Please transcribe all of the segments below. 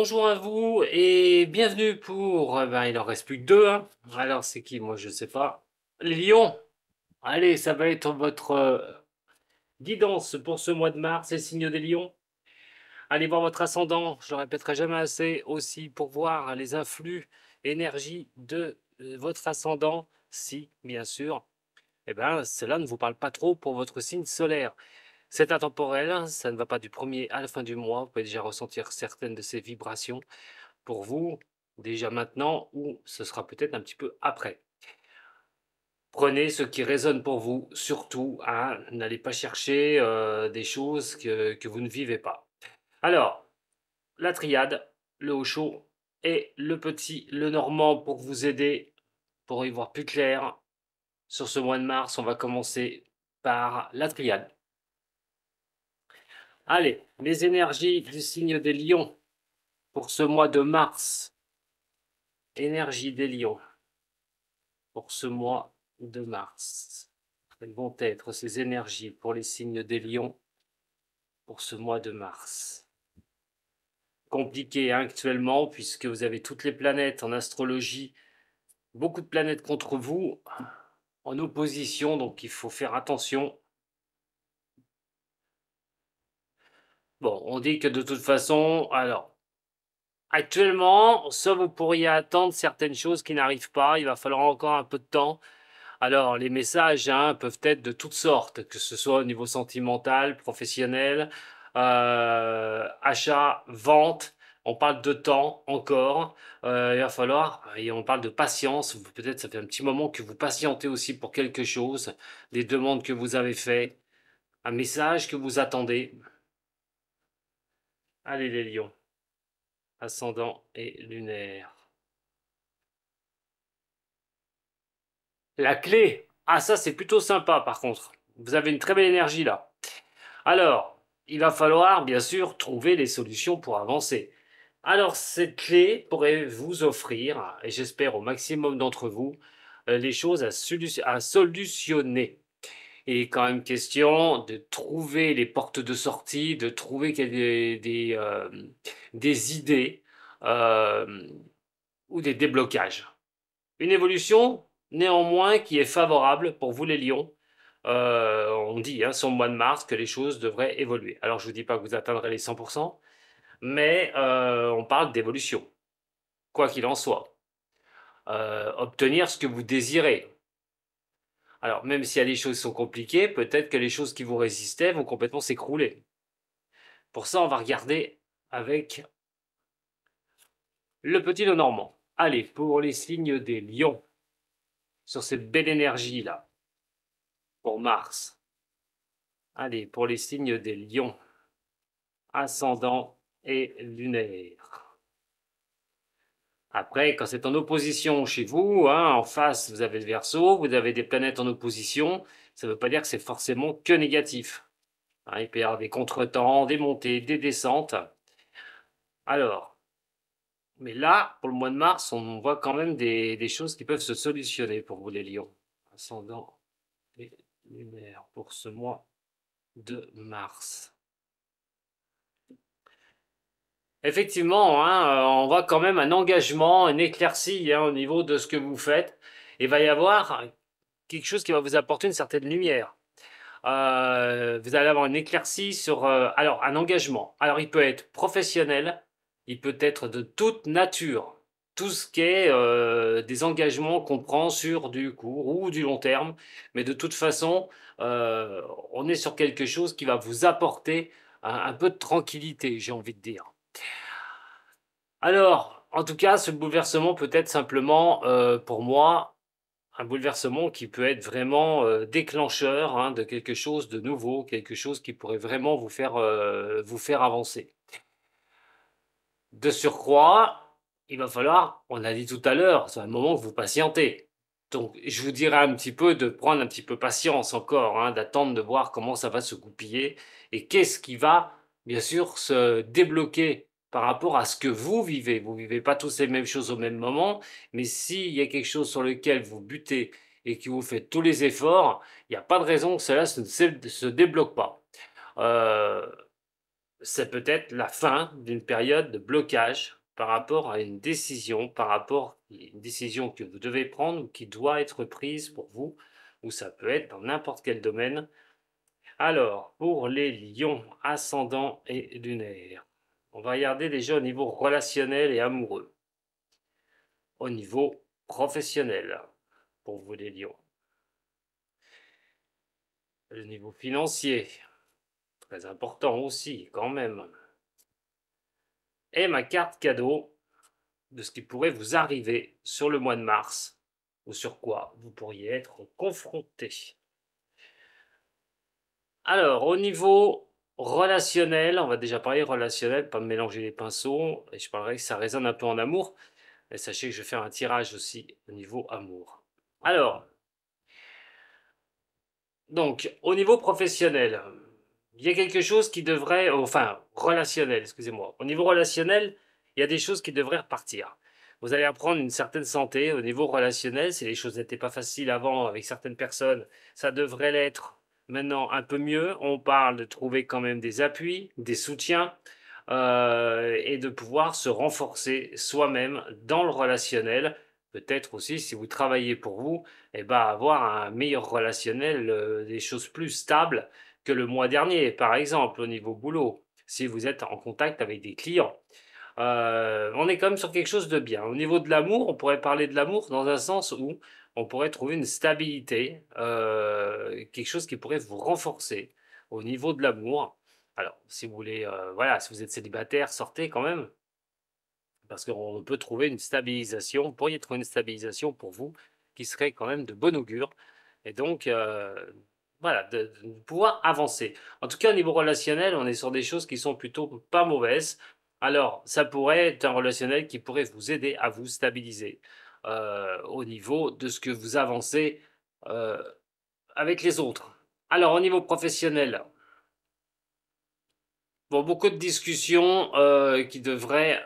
Bonjour à vous et bienvenue pour... il en reste plus que deux, hein. Alors c'est qui? Moi je sais pas. Les lions. Allez, ça va être votre guidance pour ce mois de mars, les signes des lions. Allez voir votre ascendant, je le répéterai jamais assez, aussi pour voir les influx, énergie de votre ascendant, si bien sûr, cela ne vous parle pas trop pour votre signe solaire. C'est intemporel, hein, ça ne va pas du premier à la fin du mois, vous pouvez déjà ressentir certaines de ces vibrations pour vous, déjà maintenant, ou ce sera peut-être un petit peu après. Prenez ce qui résonne pour vous, surtout, hein, n'allez pas chercher des choses que vous ne vivez pas. Alors, la triade, le haut chaud et le petit, le normand pour vous aider, pour y voir plus clair. Sur ce mois de mars, on va commencer par la triade. Allez, les énergies du signe des lions pour ce mois de mars. Énergie des lions pour ce mois de mars. Quelles vont être ces énergies pour les signes des lions pour ce mois de mars? Compliqué hein, actuellement, puisque vous avez toutes les planètes en astrologie, beaucoup de planètes contre vous, en opposition, donc il faut faire attention. Bon, on dit que de toute façon, alors, actuellement, soit vous pourriez attendre certaines choses qui n'arrivent pas, il va falloir encore un peu de temps. Alors, les messages hein, peuvent être de toutes sortes, que ce soit au niveau sentimental, professionnel, achat, vente. On parle de temps encore. Il va falloir, et on parle de patience. Peut-être ça fait un petit moment que vous patientez aussi pour quelque chose, des demandes que vous avez faites, un message que vous attendez. Allez les lions, ascendant et lunaire. La clé. Ah ça c'est plutôt sympa par contre. Vous avez une très belle énergie là. Alors, il va falloir bien sûr trouver les solutions pour avancer. Alors, cette clé pourrait vous offrir, et j'espère au maximum d'entre vous, les choses à solutionner. Il est quand même question de trouver les portes de sortie, de trouver des idées euh, ou des déblocages. Une évolution, néanmoins, qui est favorable pour vous les lions. On dit, hein, sur le mois de mars, que les choses devraient évoluer. Alors, je ne vous dis pas que vous atteindrez les 100%, mais on parle d'évolution, quoi qu'il en soit. Obtenir ce que vous désirez. Alors, même s'il y a des choses qui sont compliquées, peut-être que les choses qui vous résistaient vont complètement s'écrouler. Pour ça, on va regarder avec le petit Lenormand. Allez, pour les signes des lions, sur cette belle énergie-là, pour Mars. Allez, pour les signes des lions, ascendant et lunaire. Après, quand c'est en opposition chez vous, hein, en face, vous avez le Verseau, vous avez des planètes en opposition, ça ne veut pas dire que c'est forcément que négatif. Hein, il peut y avoir des contretemps, des montées, des descentes. Alors, mais là, pour le mois de mars, on voit quand même des choses qui peuvent se solutionner pour vous les lions. Ascendant et lunaire pour ce mois de mars. Effectivement, hein, on voit quand même un engagement, une éclaircie hein, au niveau de ce que vous faites. Il va y avoir quelque chose qui va vous apporter une certaine lumière. Vous allez avoir une éclaircie sur alors un engagement. Alors il peut être professionnel, il peut être de toute nature. Tout ce qui est des engagements qu'on prend sur du court ou du long terme. Mais de toute façon, on est sur quelque chose qui va vous apporter un peu de tranquillité, j'ai envie de dire. Alors, en tout cas, ce bouleversement peut être simplement, pour moi, un bouleversement qui peut être vraiment déclencheur hein, de quelque chose de nouveau, quelque chose qui pourrait vraiment vous faire avancer. De surcroît, il va falloir, on a dit tout à l'heure, c'est un moment que vous patientez. Donc, je vous dirais un petit peu de prendre un petit peu patience encore, hein, d'attendre de voir comment ça va se goupiller et qu'est-ce qui va, bien sûr, se débloquer par rapport à ce que vous vivez. Vous vivez pas tous les mêmes choses au même moment, mais s'il y a quelque chose sur lequel vous butez et que vous faites tous les efforts, il n'y a pas de raison que cela se débloque pas. Euh, c'est peut-être la fin d'une période de blocage par rapport à une décision, par rapport à une décision que vous devez prendre ou qui doit être prise pour vous, ou ça peut être dans n'importe quel domaine. Alors, pour les lions, ascendant et lunaire, on va regarder déjà au niveau relationnel et amoureux, au niveau professionnel, pour vous les lions, le niveau financier, très important aussi quand même, et ma carte cadeau de ce qui pourrait vous arriver sur le mois de mars, ou sur quoi vous pourriez être confronté. Alors, au niveau relationnel, on va déjà parler relationnel, pas me mélanger les pinceaux, et je parlerai que ça résonne un peu en amour, et sachez que je vais faire un tirage aussi au niveau amour. Alors, donc, au niveau professionnel, il y a quelque chose qui devrait, enfin, relationnel, excusez-moi. Au niveau relationnel, il y a des choses qui devraient repartir. Vous allez apprendre une certaine santé au niveau relationnel. Si les choses n'étaient pas faciles avant avec certaines personnes, ça devrait l'être maintenant un peu mieux. On parle de trouver quand même des appuis, des soutiens et de pouvoir se renforcer soi-même dans le relationnel. Peut-être aussi, si vous travaillez pour vous, eh ben, avoir un meilleur relationnel, des choses plus stables que le mois dernier, par exemple, au niveau boulot. Si vous êtes en contact avec des clients, on est quand même sur quelque chose de bien. Au niveau de l'amour, on pourrait parler de l'amour dans un sens où on pourrait trouver une stabilité, quelque chose qui pourrait vous renforcer au niveau de l'amour. Alors, si vous voulez, voilà, si vous êtes célibataire, sortez quand même, parce qu'on peut trouver une stabilisation, vous pourriez trouver une stabilisation pour vous qui serait quand même de bon augure. Et donc, voilà, de pouvoir avancer. En tout cas, au niveau relationnel, on est sur des choses qui sont plutôt pas mauvaises. Alors, ça pourrait être un relationnel qui pourrait vous aider à vous stabiliser au niveau de ce que vous avancez euh, avec les autres. Alors, au niveau professionnel, bon, beaucoup de discussions qui devraient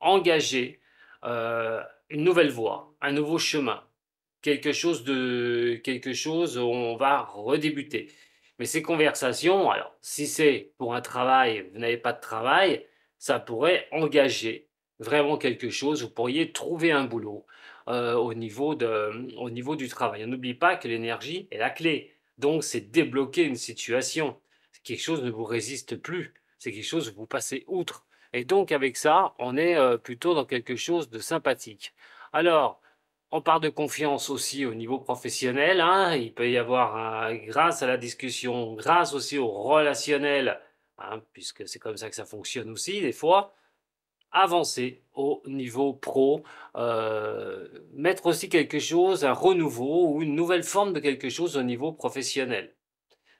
engager une nouvelle voie, un nouveau chemin, quelque chose où on va redébuter. Mais ces conversations, alors si c'est pour un travail, vous n'avez pas de travail, ça pourrait engager vraiment quelque chose. Vous pourriez trouver un boulot au niveau du travail. On n'oublie pas que l'énergie est la clé. Donc, c'est débloquer une situation. Quelque chose ne vous résiste plus. C'est quelque chose où vous passez outre. Et donc, avec ça, on est plutôt dans quelque chose de sympathique. Alors, on parle de confiance aussi au niveau professionnel, hein. Il peut y avoir, grâce à la discussion, grâce aussi au relationnel, hein, puisque c'est comme ça que ça fonctionne aussi des fois, avancer au niveau pro, mettre aussi quelque chose, un renouveau ou une nouvelle forme de quelque chose au niveau professionnel.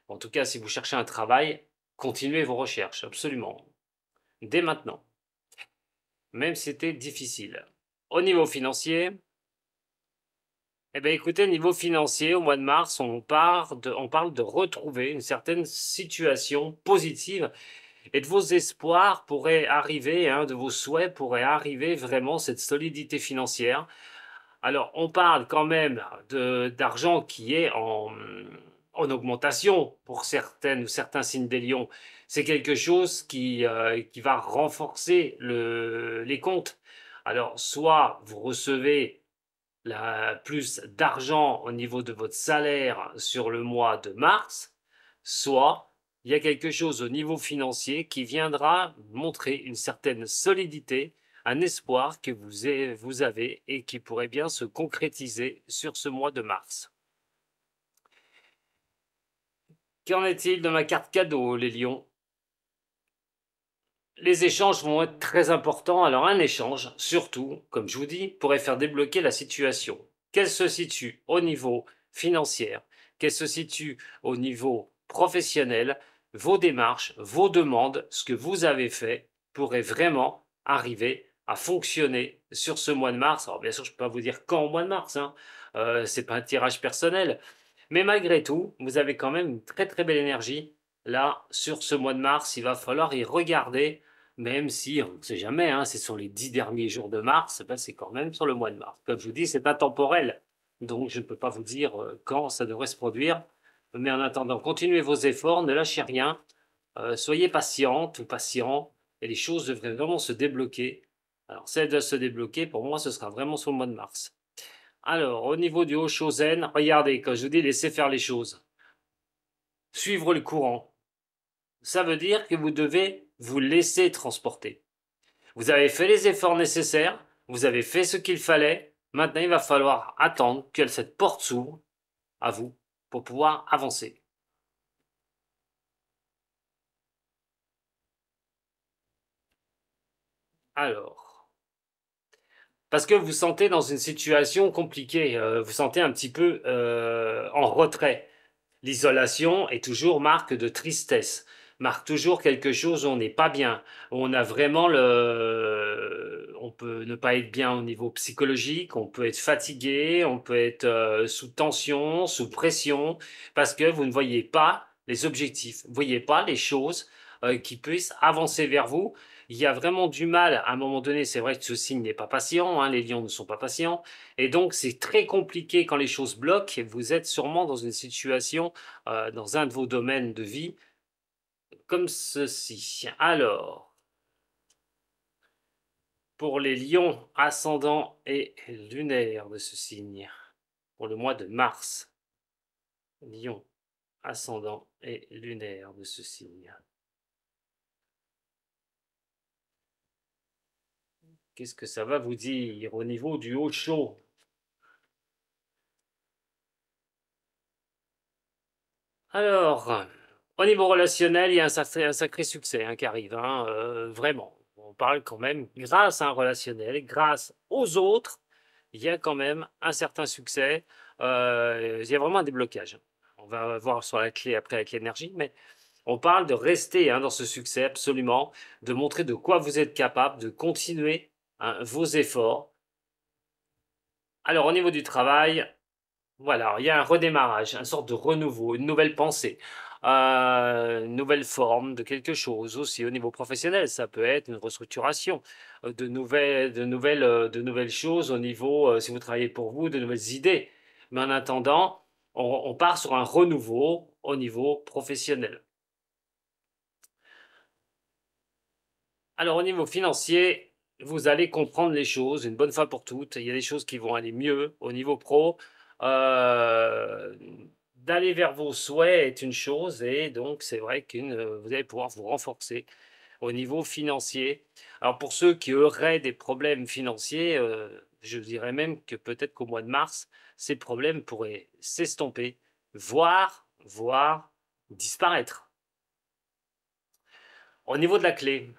En tout cas, si vous cherchez un travail, continuez vos recherches, absolument, dès maintenant, même si c'était difficile. Au niveau financier, eh bien, écoutez, niveau financier, au mois de mars, on parle de retrouver une certaine situation positive et de vos espoirs pourraient arriver, hein, de vos souhaits pourraient arriver vraiment cette solidité financière. Alors, on parle quand même d'argent qui est en augmentation pour certaines ou certains signes des lions. C'est quelque chose qui va renforcer les comptes. Alors, soit vous recevez plus d'argent au niveau de votre salaire sur le mois de mars, soit il y a quelque chose au niveau financier qui viendra montrer une certaine solidité, un espoir que vous avez et qui pourrait bien se concrétiser sur ce mois de mars. Qu'en est-il de ma carte cadeau, les lions? Les échanges vont être très importants. Alors un échange, surtout, comme je vous dis, pourrait faire débloquer la situation. Qu'elle se situe au niveau financier, qu'elle se situe au niveau professionnel, vos démarches, vos demandes, ce que vous avez fait pourrait vraiment arriver à fonctionner sur ce mois de mars. Alors bien sûr, je ne peux pas vous dire quand au mois de mars, hein. C'est pas un tirage personnel, mais malgré tout, vous avez quand même une très très belle énergie là sur ce mois de mars. Il va falloir y regarder, même si on ne sait jamais, hein, c'est sur les 10 derniers jours de mars, ben c'est quand même sur le mois de mars. Comme je vous dis, c'est intemporel, donc je ne peux pas vous dire quand ça devrait se produire. Mais en attendant, continuez vos efforts, ne lâchez rien. Soyez patiente ou patient et les choses devraient vraiment se débloquer. Alors, si elles doivent se débloquer, pour moi, ce sera vraiment sur le mois de mars. Alors, au niveau du Oshozen, regardez, quand je vous dis laissez faire les choses, suivre le courant, ça veut dire que vous devez vous laisser transporter. Vous avez fait les efforts nécessaires, vous avez fait ce qu'il fallait, maintenant il va falloir attendre que cette porte s'ouvre à vous pour pouvoir avancer. Alors, parce que vous vous sentez dans une situation compliquée, vous sentez un petit peu en retrait. L'isolation est toujours marque de tristesse, marque toujours quelque chose où on n'est pas bien, où on a vraiment le... On peut ne pas être bien au niveau psychologique, on peut être fatigué, on peut être sous tension, sous pression, parce que vous ne voyez pas les objectifs, vous ne voyez pas les choses qui puissent avancer vers vous. Il y a vraiment du mal, à un moment donné, c'est vrai que ce signe n'est pas patient, hein, les lions ne sont pas patients, et donc c'est très compliqué quand les choses bloquent, vous êtes sûrement dans une situation, dans un de vos domaines de vie, comme ceci. Alors, pour les lions ascendants et lunaires de ce signe, pour le mois de mars, lion ascendant et lunaire de ce signe. Qu'est-ce que ça va vous dire au niveau du haut chaud? Alors, au niveau relationnel, il y a un sacré succès hein, qui arrive, hein, vraiment. On parle quand même, grâce à un relationnel, grâce aux autres, il y a quand même un certain succès. Il y a vraiment un déblocage. On va voir sur la clé après avec l'énergie, mais on parle de rester hein, dans ce succès absolument, de montrer de quoi vous êtes capable, de continuer hein, vos efforts. Alors, au niveau du travail, voilà, il y a un redémarrage, une sorte de renouveau, une nouvelle pensée, une nouvelle forme de quelque chose aussi au niveau professionnel. Ça peut être une restructuration, de nouvelles choses au niveau, si vous travaillez pour vous, de nouvelles idées. Mais en attendant, on part sur un renouveau au niveau professionnel. Alors au niveau financier, vous allez comprendre les choses une bonne fois pour toutes. Il y a des choses qui vont aller mieux au niveau pro. Euh, D'aller vers vos souhaits est une chose et donc c'est vrai que vous allez pouvoir vous renforcer au niveau financier. Alors pour ceux qui auraient des problèmes financiers, je dirais même que peut-être qu'au mois de mars, ces problèmes pourraient s'estomper, voire disparaître. Au niveau de la clé,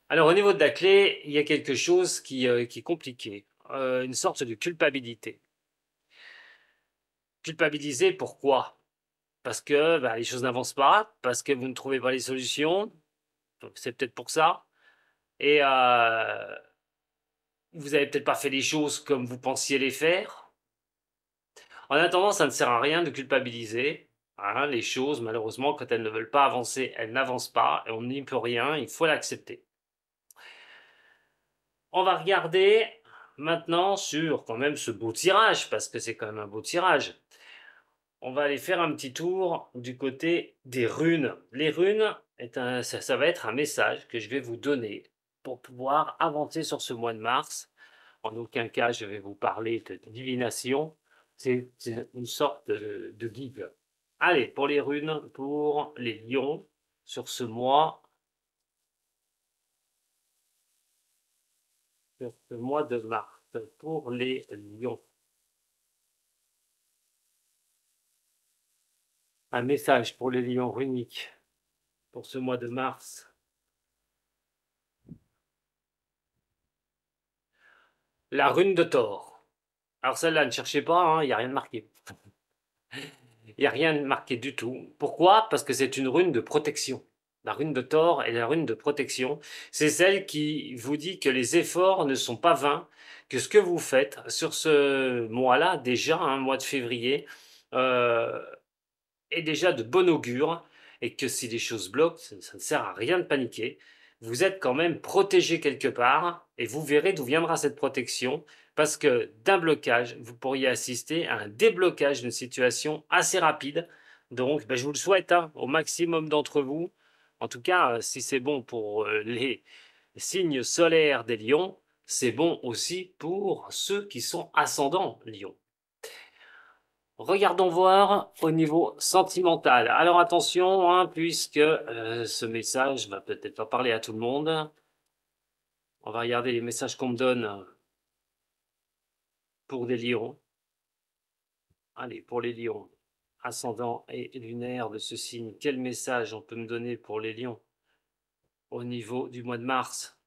alors au niveau de la clé, il y a quelque chose qui est compliqué, une sorte de culpabilité. Culpabiliser pourquoi? Parce que bah, les choses n'avancent pas, parce que vous ne trouvez pas les solutions, c'est peut-être pour ça, et vous n'avez peut-être pas fait les choses comme vous pensiez les faire. En attendant, ça ne sert à rien de culpabiliser. Hein, les choses, malheureusement, quand elles ne veulent pas avancer, elles n'avancent pas, et on n'y peut rien, il faut l'accepter. On va regarder maintenant sur quand même ce beau tirage, parce que c'est quand même un beau tirage. On va aller faire un petit tour du côté des runes. Les runes, ça va être un message que je vais vous donner pour pouvoir avancer sur ce mois de mars. En aucun cas, je vais vous parler de divination. C'est une sorte de guide. Allez, pour les runes, pour les lions, sur ce mois de mars, pour les lions. Un message pour les lions runiques pour ce mois de mars. La rune de Thor. Alors celle-là, ne cherchez pas, hein, il n'y a rien de marqué. Il n'y a rien de marqué du tout. Pourquoi? Parce que c'est une rune de protection. La rune de Thor est la rune de protection. C'est celle qui vous dit que les efforts ne sont pas vains, que ce que vous faites sur ce mois-là, déjà, un mois de février, euh, est déjà de bon augure et que si les choses bloquent, ça ne sert à rien de paniquer. Vous êtes quand même protégé quelque part et vous verrez d'où viendra cette protection parce que d'un blocage, vous pourriez assister à un déblocage d'une situation assez rapide. Donc, je vous le souhaite hein, au maximum d'entre vous. En tout cas, si c'est bon pour les signes solaires des lions, c'est bon aussi pour ceux qui sont ascendants lions. Regardons voir au niveau sentimental. Alors attention, hein, puisque ce message va peut-être pas parler à tout le monde. On va regarder les messages qu'on me donne pour des lions. Allez, pour les lions, ascendant et lunaire de ce signe, quel message on peut me donner pour les lions au niveau du mois de mars?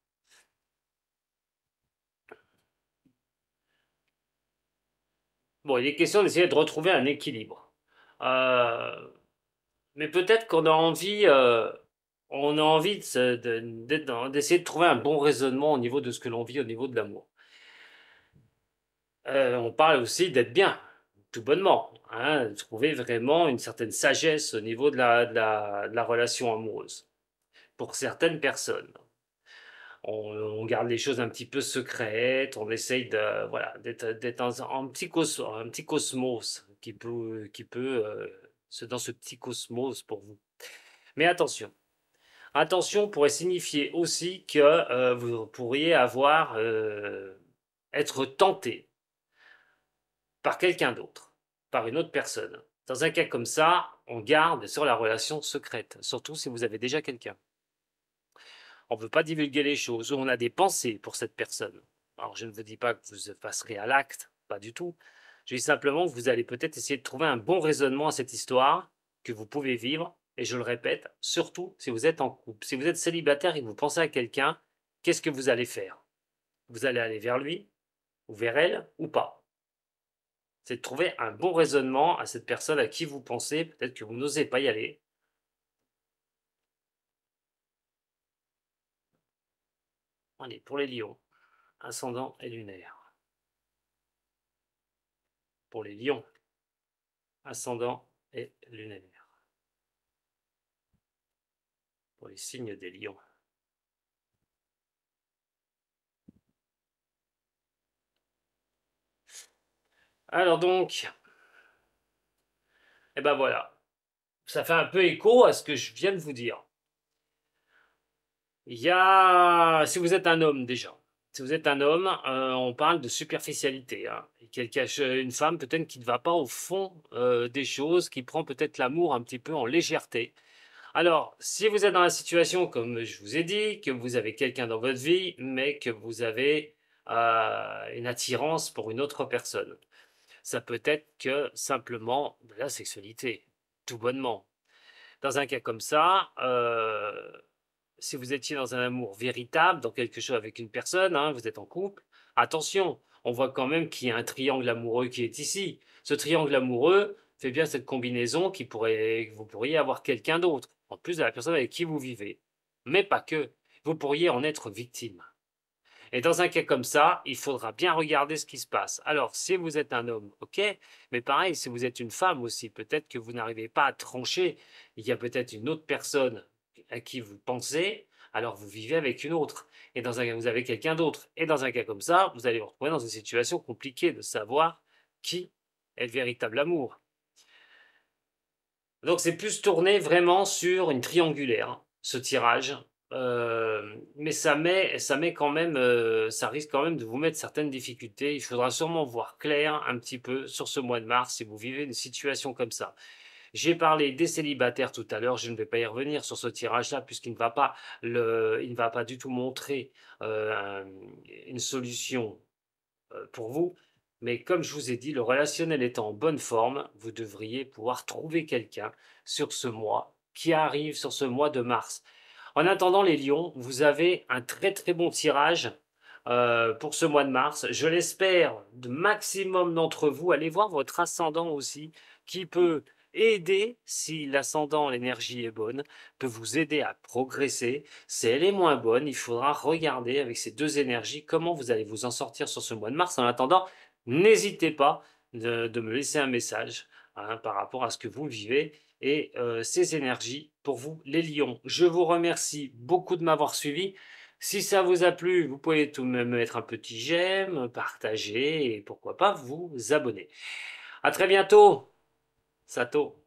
Bon, il est question d'essayer de retrouver un équilibre. Mais peut-être qu'on a envie, d'essayer de trouver un bon raisonnement au niveau de ce que l'on vit au niveau de l'amour. On parle aussi d'être bien, tout bonnement, hein, de trouver vraiment une certaine sagesse au niveau de la relation amoureuse. Pour certaines personnes, on garde les choses un petit peu secrètes, on essaye de, voilà, d'être un petit cosmos dans ce petit cosmos pour vous. Mais attention, attention pourrait signifier aussi que vous pourriez être tenté par quelqu'un d'autre, par une autre personne. Dans un cas comme ça, on garde sur la relation secrète, surtout si vous avez déjà quelqu'un. On ne veut pas divulguer les choses, on a des pensées pour cette personne. Alors je ne vous dis pas que vous passerez à l'acte, pas du tout. Je dis simplement que vous allez peut-être essayer de trouver un bon raisonnement à cette histoire que vous pouvez vivre. Et je le répète, surtout si vous êtes en couple. Si vous êtes célibataire et que vous pensez à quelqu'un, qu'est-ce que vous allez faire? Vous allez aller vers lui, ou vers elle, ou pas? C'est de trouver un bon raisonnement à cette personne à qui vous pensez, peut-être que vous n'osez pas y aller. Allez, pour les lions, ascendant et lunaire. Pour les lions, ascendant et lunaire. Pour les signes des lions. Alors donc, et ben voilà, ça fait un peu écho à ce que je viens de vous dire. Si vous êtes un homme déjà, si vous êtes un homme, on parle de superficialité. Hein. Une femme peut-être qui ne va pas au fond des choses, qui prend peut-être l'amour un petit peu en légèreté. Alors, si vous êtes dans la situation, comme je vous ai dit, que vous avez quelqu'un dans votre vie, mais que vous avez une attirance pour une autre personne, ça peut être que simplement de la sexualité, tout bonnement. Dans un cas comme ça, si vous étiez dans un amour véritable, dans quelque chose avec une personne, hein, vous êtes en couple, attention, on voit quand même qu'il y a un triangle amoureux qui est ici. Ce triangle amoureux fait bien cette combinaison que vous pourriez avoir quelqu'un d'autre, en plus de la personne avec qui vous vivez. Mais pas que, vous pourriez en être victime. Et dans un cas comme ça, il faudra bien regarder ce qui se passe. Alors, si vous êtes un homme, ok, mais pareil, si vous êtes une femme aussi, peut-être que vous n'arrivez pas à trancher, il y a peut-être une autre personne à qui vous pensez, alors vous vivez avec une autre. Et dans un cas, vous avez quelqu'un d'autre. Et dans un cas comme ça, vous allez vous retrouver dans une situation compliquée de savoir qui est le véritable amour. Donc c'est plus tourné vraiment sur une triangulaire, hein, ce tirage. Mais ça met quand même, ça risque quand même de vous mettre certaines difficultés. Il faudra sûrement voir clair un petit peu sur ce mois de mars si vous vivez une situation comme ça. J'ai parlé des célibataires tout à l'heure, je ne vais pas y revenir sur ce tirage-là puisqu'il ne va pas du tout montrer une solution pour vous. Mais comme je vous ai dit, le relationnel étant en bonne forme, vous devriez pouvoir trouver quelqu'un sur ce mois qui arrive sur ce mois de mars. En attendant les lions, vous avez un très très bon tirage pour ce mois de mars. Je l'espère, de maximum d'entre vous. Allez voir votre ascendant aussi, qui peut aider, si l'ascendant, l'énergie est bonne, peut vous aider à progresser. Si elle est moins bonne, il faudra regarder avec ces deux énergies comment vous allez vous en sortir sur ce mois de mars. En attendant, n'hésitez pas de me laisser un message hein, par rapport à ce que vous vivez et ces énergies pour vous, les lions. Je vous remercie beaucoup de m'avoir suivi. Si ça vous a plu, vous pouvez tout de même mettre un petit j'aime, partager et pourquoi pas vous abonner. À très bientôt, Sato.